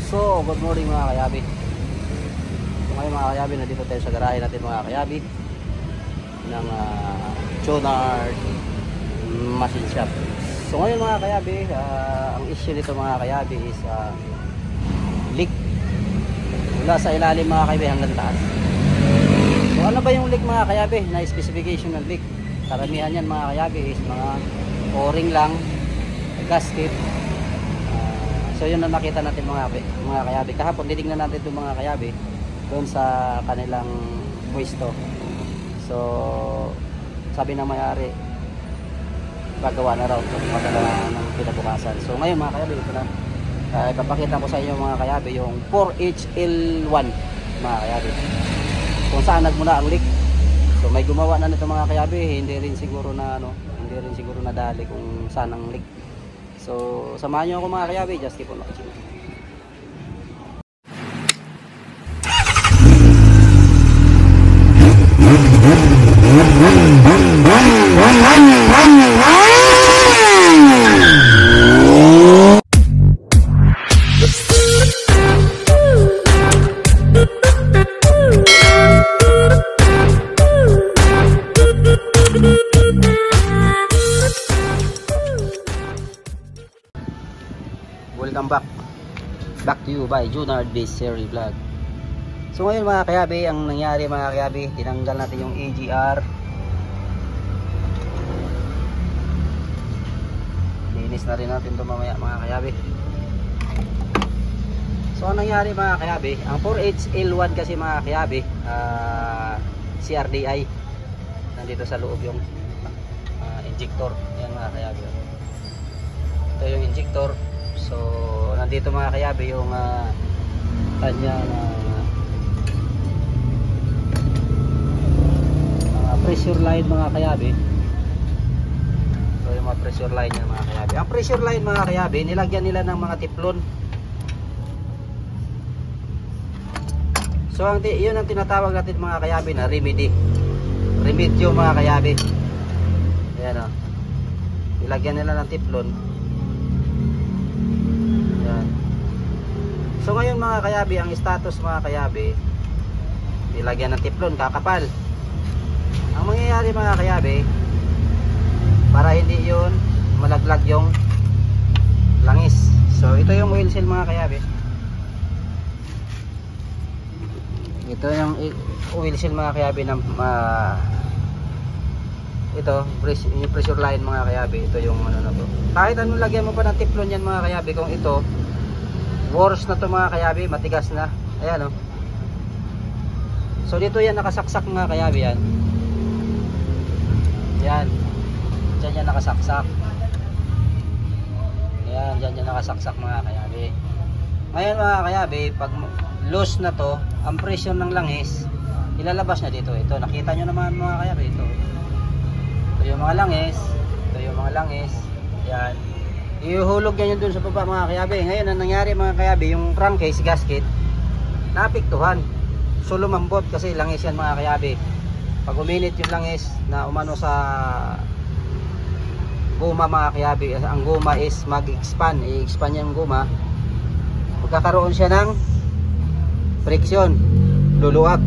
So, good morning mga kayabi. So, ngayon mga kayabi, nandito tayo sa garahe natin mga kayabi ng Junard Machine Shop. So ngayon mga kayabi, ang issue nito mga kayabi is leak mula sa ilalim mga kayabi hanggang taas. So ano ba yung leak mga kayabi na specification ng leak? Karamihan yan mga kayabi is mga o-ring lang, gasket. So yun na nakita natin mga kayabi. Kahapon titingnan natin itong mga kayabi doon sa kanilang pwesto. So sabi ng may-ari, gagawa na raw magdala ng pinabukasan. So ngayon mga kayabi, ito na ipapakita ko sa inyo mga kayabi yung 4HL1 mga kayabi, kung saan nagmula ang leak. So may gumawa na nito mga kayabi, hindi rin siguro nadali kung saan ang leak. So samahan nyo ako mga kayabi, just keep on watching. Welcome back to you by Junard Base Series Vlog. So ngayon mga kayabi, ang nangyari mga kayabi, tinanggal natin yung AGR. Linis na rin natin ito mamaya mga kayabi. So ang nangyari mga kayabi, ang 4HL1 kasi mga kayabi, CRDI, nandito sa loob yung injector. Ayan mga kayabi, ito yung injector. So nandito mga kayabi yung kanyang pressure line mga kayabi. So yung mga pressure line yan mga kayabi. Ang pressure line mga kayabi, nilagyan nila ng mga tiplon. So yun ang tinatawag natin mga kayabi na remedyo mga kayabi. Ayan o, nilagyan nila ng tiplon. So ngayon mga kayabi, ang status mga kayabi, nilagyan ng tiplon, kakapal. Ang mangyayari mga kayabi, para hindi yun malaglag yung langis. So ito yung oil seal mga kayabi. Ito yung oil seal mga kayabi ng ito, yung pressure line mga kayabi. Ito yung ano na to. Kahit anong lagyan mo pa ng tiplon yan mga kayabi, kung ito worse na to mga kayabi, matigas na. Ayan o. So dito yan nakasaksak mga kayabi yan. Yan. Diyan yan nakasaksak. Ayan, diyan yan nakasaksak mga kayabi. Ngayon mga kayabi, pag loose na to, ang pressure ng langis, ilalabas na dito. Ito, nakita nyo naman mga kayabi. Ito yung mga langis. Ito yung mga langis. Yan. Ihuhulog yan dun sa baba mga kayabi. Ngayon ang nangyari mga kayabi, yung crankcase gasket naapektuhan. So lumambot kasi langis yan mga kayabi. Pag uminit yung langis na umano sa guma mga kayabi, ang guma is mag-expand. I-expand yung guma, magkakaroon siya ng friction, luluwag.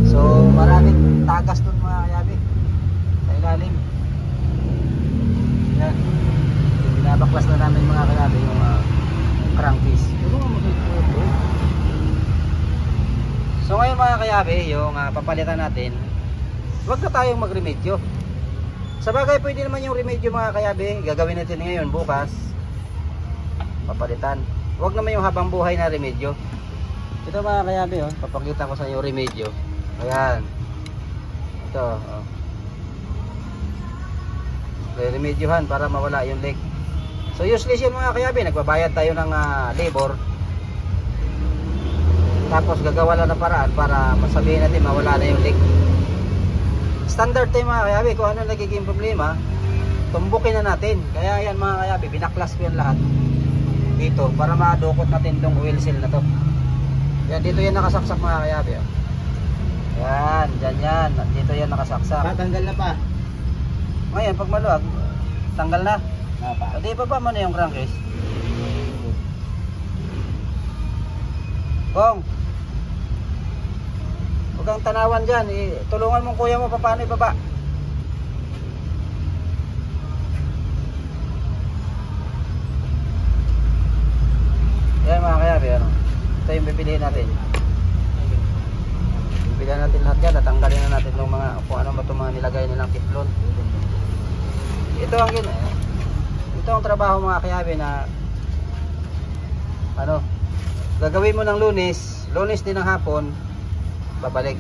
So maraming tagas dun mga kayabi sa ilalim. Yan, binabaklas na namin mga kayabi yung crankcase. So ngayon mga kayabi, yung papalitan natin, huwag na tayong magremedyo. Sa bagay pwede naman yung remedyo mga kayabi, gagawin natin ngayon, bukas papalitan. Huwag naman yung habang buhay na remedyo. Ito mga kayabi, papakita ko sa inyo remedyo. Ayan, ito remedyohan para mawala yung leak. So useless yun mga kayabi, nagbabayad tayo ng labor, tapos gagawa lang ng paraan para masabihin natin mawala na yung leak. Standard tayo mga kayabi, kung ano nagiging problema, tumbukin na natin. Kaya yan mga kayabi, binaklas ko yan lahat dito para madukot natin itong oil seal na to. Yan, dito yan nakasaksak mga kayabi. Yan, dyan yan, dito yan nakasaksak. Tanggal na pa. Ngayon pag maluwag, tanggal na. Di pa ba mo na yung crankcase? Kong, huwag kang tanawan dyan. Tulungan mong kuya mo paano ibaba. Yan mga kayabi, ano? Ito yung pipiliin natin. Pipiliin natin lahat yan. Tatanggalin na natin ng mga kung ano ba itong mga nilagay nilang tiplon. Ito ang trabaho mga kayabi na ano, gagawin mo ng Lunes din ng hapon, babalik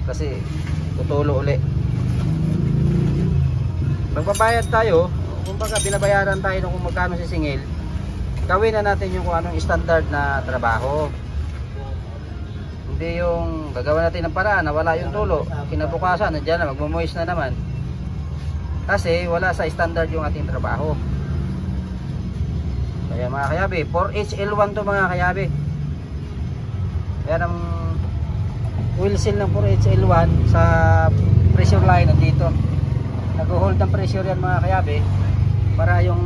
kasi tutulo uli. Magbabayad tayo, kumbaga binabayaran tayo kung magkano sisingil. Gawin na natin yung kung anong standard na trabaho. Hindi yung gagawa natin ng paraan na wala yung tulo, kinabukasan nandiyan na magmo-moist na naman. Kasi wala sa standard yung ating trabaho. Kaya mga kayabi, 4HL1 to mga kayabi. Yan ang oil seal ng 4HL1 sa pressure line nandito. Nag-hold ng pressure yan mga kayabi para yung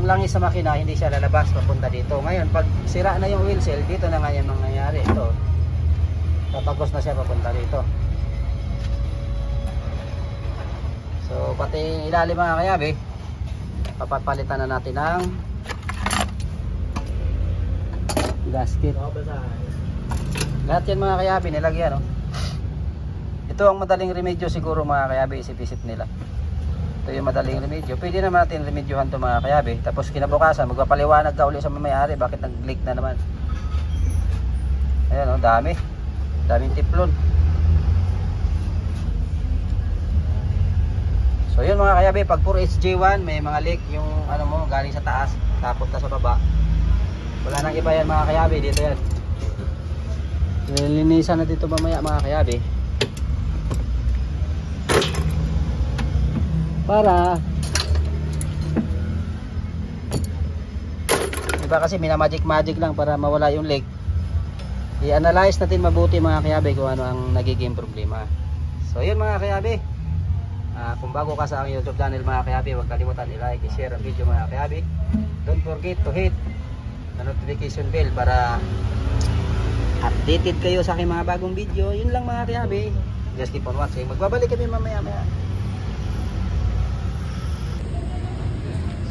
langis sa makina hindi siya lalabas papunta dito. Ngayon pag sira na yung oil seal, dito na nga yung mangyayari. Ito, tatagos na siya papunta dito. So pati ilalim mga kayabi, papapalitan na natin ng gasket. Lahat yan mga kayabi nilagyan, no? Ito ang madaling remedyo siguro mga kayabi, isip-isip nila. Ito yung madaling remedyo. Pwede naman natin remedyohan to mga kayabi. Tapos kinabukasan magpapaliwanag ka uli sa may-ari bakit nag-leak na naman. Ayan, no? Daming tiplon. So yun mga kayabi, pag 4HJ1 may mga leak yung ano mo galing sa taas tapunta sa baba. Wala nang iba yan mga kayabi, dito yan. Linisan na dito mamaya mga kayabi. Para iba kasi minamagic lang para mawala yung leak. I-analyze natin mabuti mga kayabi kung ano ang nagiging problema. So yun mga kayabi, kung bago ka sa aking YouTube channel mga kayabi, huwag kalimutan i-like, i-share ang video mga kayabi. Don't forget to hit the notification bell para updated kayo sa aking mga bagong video. Yun lang mga kayabi, just keep on watching. Magbabalik kami mamaya.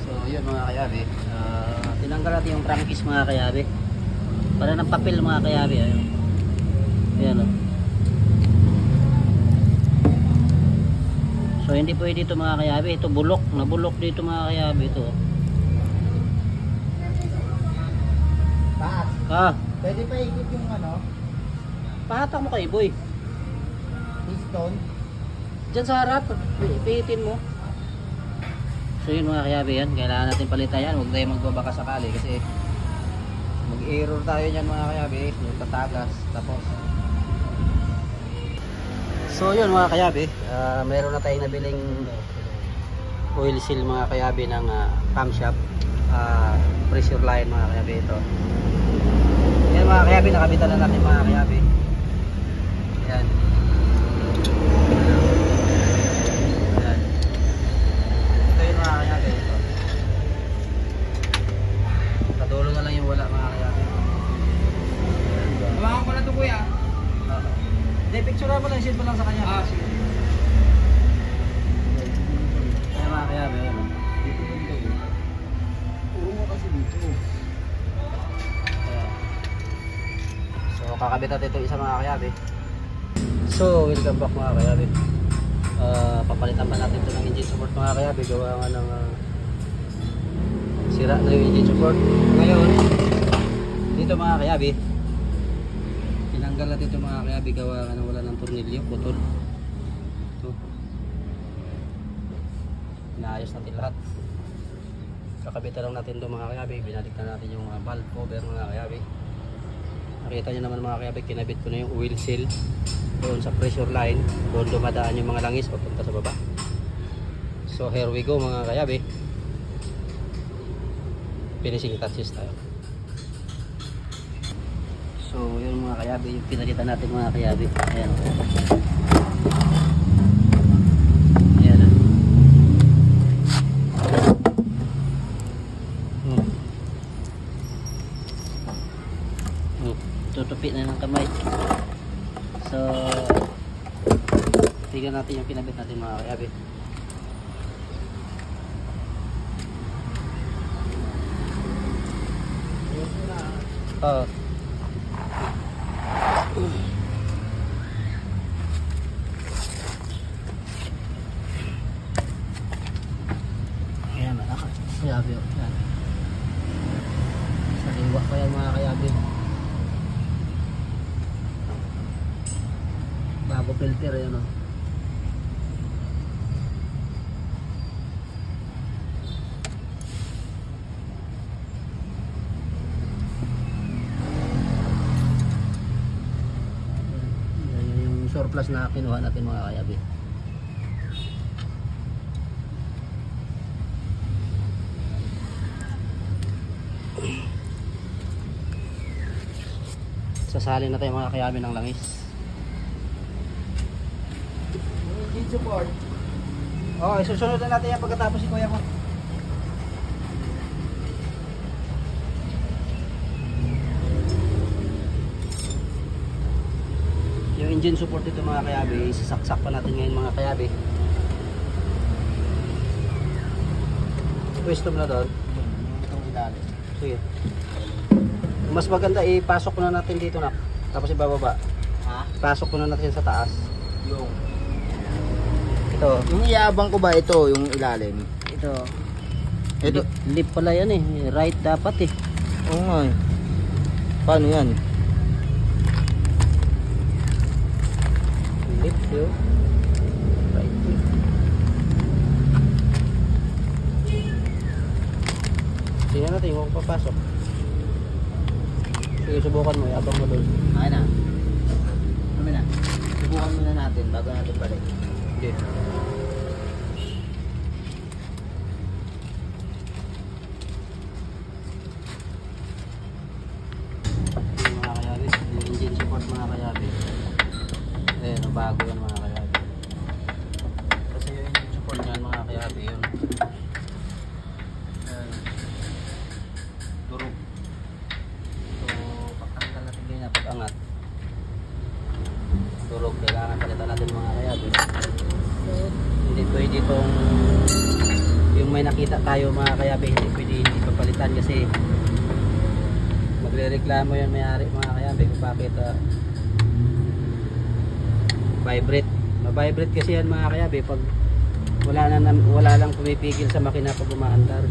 So yun mga kayabi, tinanggal natin yung crankcase mga kayabi para ng papel mga kayabi. Ayan, oh. So hindi pwede ito mga kayabi, ito bulok, nabulok dito mga kayabi ito. Paat. Pwede pa ikot yung ano? Pahatak mo kay boy. Piston. Diyan sa harap, pihitin mo. So yun mga kayabi, yan kailangan natin palitan yan. Huwag tayo magbabaka sakali kasi mag-error tayo yan mga kayabi, tatagas tapos. So yun mga kayabi, meron na tayong nabiling oil seal mga kayabi ng camshaft, pressure line mga kayabi ito. Yan mga kayabi, nakabitan na natin mga kayabi. Yan. Yan. Ito yung mga kayabi ito. Kadulo na lang yung wala mga kayabi. Hawakan ko na ito kuya. Hindi, picture mo lang, share mo lang sa kanya. Sige. Kaya mga kayabi, yan. Puro mo kasi dito. Ayan. So kakabit natin ito isa mga kayabi. So welcome back mga kayabi. Papalitan pa natin ito ng engine support mga kayabi. Gawa nga ng sira na yung engine support. Ngayon dito mga kayabi, tinanggal natin ito mga kayabi. Gawa nga ng wala ng tornilyo, putol. Ito, inaayos natin lahat. Kakabitan lang natin ito mga kayabi. Binalik na natin yung valve cover mga kayabi. Nakita nyo naman mga kayabi, kinabit ko na yung oil seal doon sa pressure line. Doon dumadaan yung mga langis papunta sa baba. So here we go mga kayabi. Finishing touches tayo. So yun mga kayabi, yung pinalitan natin mga kayabi. Ayan. Ayan. tutupi na ng kamay. So tingnan natin yung kinabit natin mga kayabi. Oh. Ayan, malakas. Kayabi, oh. Ayan. Sariwa pa yan mga kayabi. Bago filter, ayan o. Surplus na kinuha natin mga kayabi. Sasalin na tayo mga kayabi ng langis. Engine support. Oh, isusunod na natin yan pagkatapos si kuya mo. Yung engine support dito mga kayabi, isasaksak pa natin ngayon mga kayabi. Pwesto mo na doon. Itong ilalim. Sige. Mas maganda ipasok ko na natin dito na. Tapos ibababa. Ha? Pasok ko na natin sa taas. Yung. Ito. Yung iabang ko ba ito, yung ilalim? Ito. Ito. Lip pala yan eh. Right dapat eh. Oo nga eh. Paano yan? Lip yun. Right lip. Tingnan natin kung papasok. Sige, subukan mo. Iabang mo doon. Okay na. Kami na. Subukan muna natin bago natin balik. Okay. Mga kayabi, yung engine support mga kayabi. Ayan, bago yan mga kayabi. Kasi yung engine support yan mga kayabi yun. Ayan. Durog. So, pagtanggal natin ganyan, pag-angat. Durog, kailangan palitan natin mga kayabi. Hindi pwede itong yung may nakita tayo mga kayabi, hindi pwede hindi papalitan kasi magre-reklamo yan may-ari mga kayabi kung bakit vibrate. Ma-vibrate kasi yan mga kayabi pag wala lang pumipigil sa makina pag umaandar.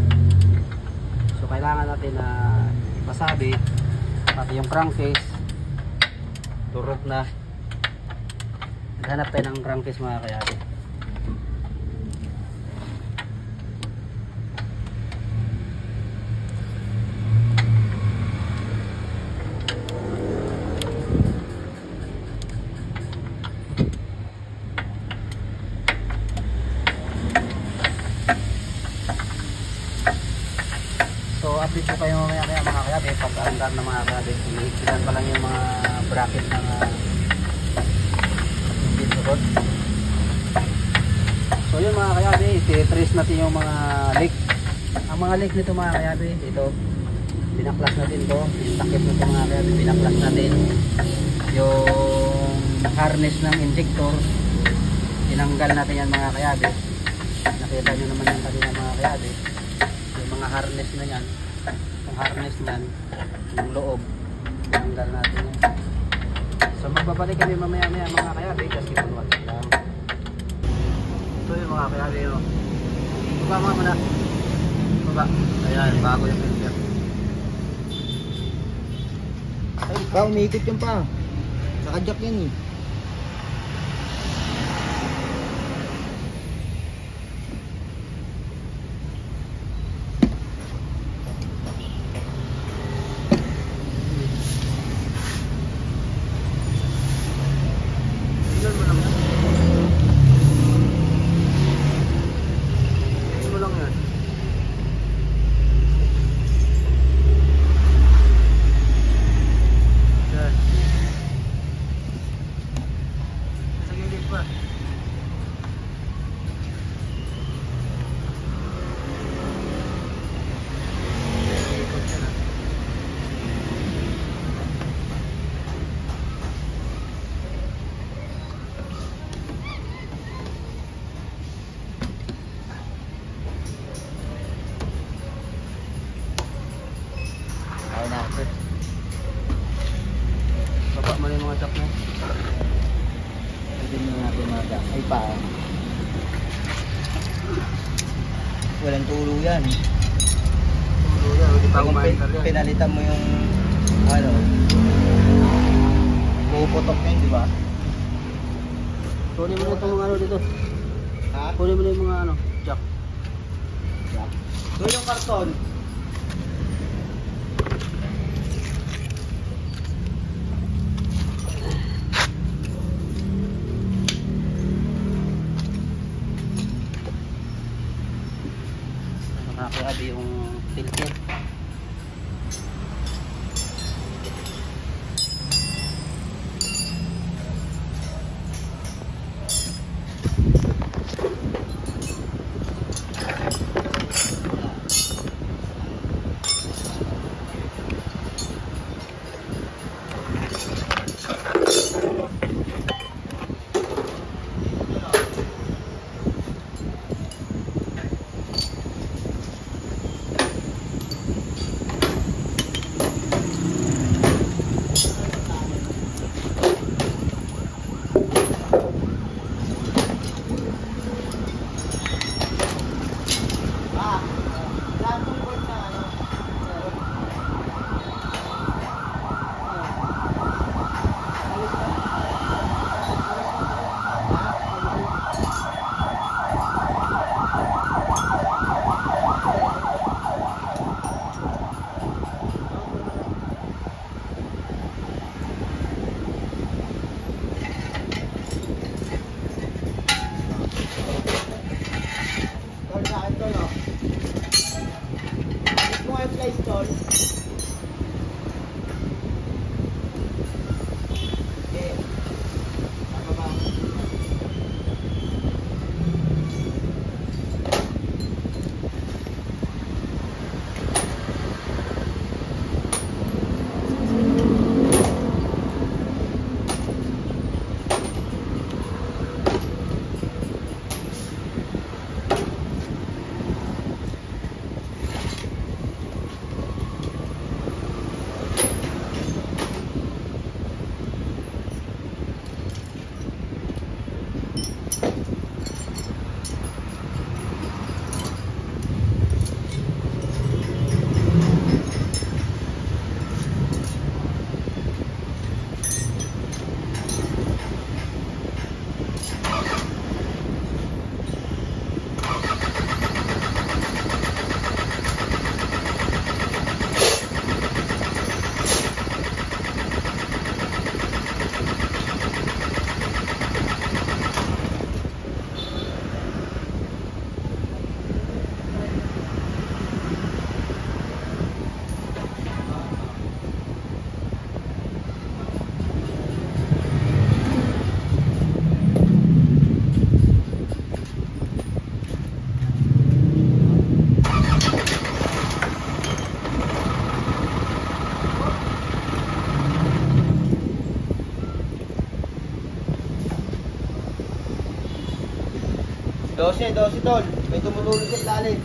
So kailangan natin na ipasabi pati yung crankcase durog na. Hanap tayo ng crankcase mga kayabi. So update ko kayo mamaya kaya mga kayabi pag andar na mga kayabi. Inihigilan pa lang yung mga bracket ng engine support. So yun mga kayabi, i-trace natin yung mga leak. Ang mga leak nito mga kayabi, ito binaklas natin to, takip nito mga kayabi, binaklas natin yung harness ng injector, tinanggal natin yan mga kayabi. Nakita nyo naman yan kanina mga kayabi, yung mga harness na yan, yung harness nyan, yung loob, tinanggal natin yan. So magbabalik kami mamaya mga kayabi kasi punwag lang. So yun mga kayabi, baba mga muna, baba, ayan, bago yung filter. Ay, umiikot yung pa. Naka-jack yan eh. Tingnan mo lang yan. Tingnan mo lang yan. Yan. mo na yung mga jack na. Pwede na natin mga jack. Ay pa. Walang tulo yan. Tulo yan, hindi pa Kung kumain yan. pinalitan mo yung ano, puputok yan, di ba? Kunin mo na itong mga ano dito. Ha? Kunin mo na yung mga ano, jack. Jack. Doon yung karton. Nakakiabi yung filter. Dose tol. May tumululog sa ilalim.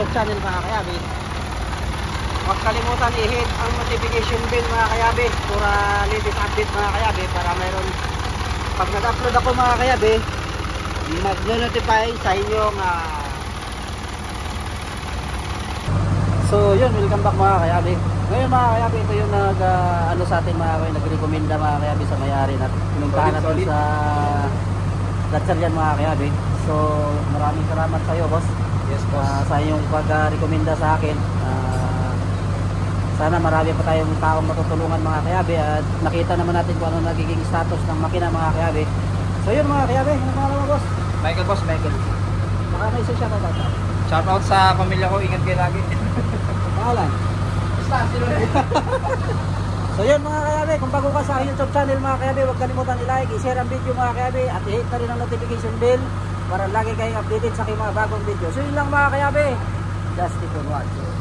YouTube channel mga kayabi. Huwag kalimutan i-hit ang notification bell mga kayabi para latest update mga kayabi, para mayroon pag nag-upload ako mga kayabi, mag-notify sa inyong So yun, welcome back mga kayabi. Ngayon mga kayabi, ito yung ano sa atin mga kayabi, nag-recommenda mga kayabi sa may-ari na pinuntahan natin sa Gatchalian mga kayabi. So maraming salamat sa iyo boss. Yes, boss. Sa iyong pag-recommenda sa akin. Sana marami pa tayong taong matutulungan mga kayabi, at nakita naman natin kung ano nagiging status ng makina mga kayabi. So yun mga kayabi, ano pangalan mo boss? Michael, boss, Michael. Baka may isa siya na. Shoutout sa pamilya ko, ingat kayo lagi. Pangalan? Basta, sino na So yun mga kayabi, kung bago ka sa YouTube channel mga kayabi, huwag kalimutan i-like, i-share ang video mga kayabi, at i-hit na rin ang notification bell para lagi kayong updated sa aking mga bagong video. So yun lang mga kayabi, just keep on watching.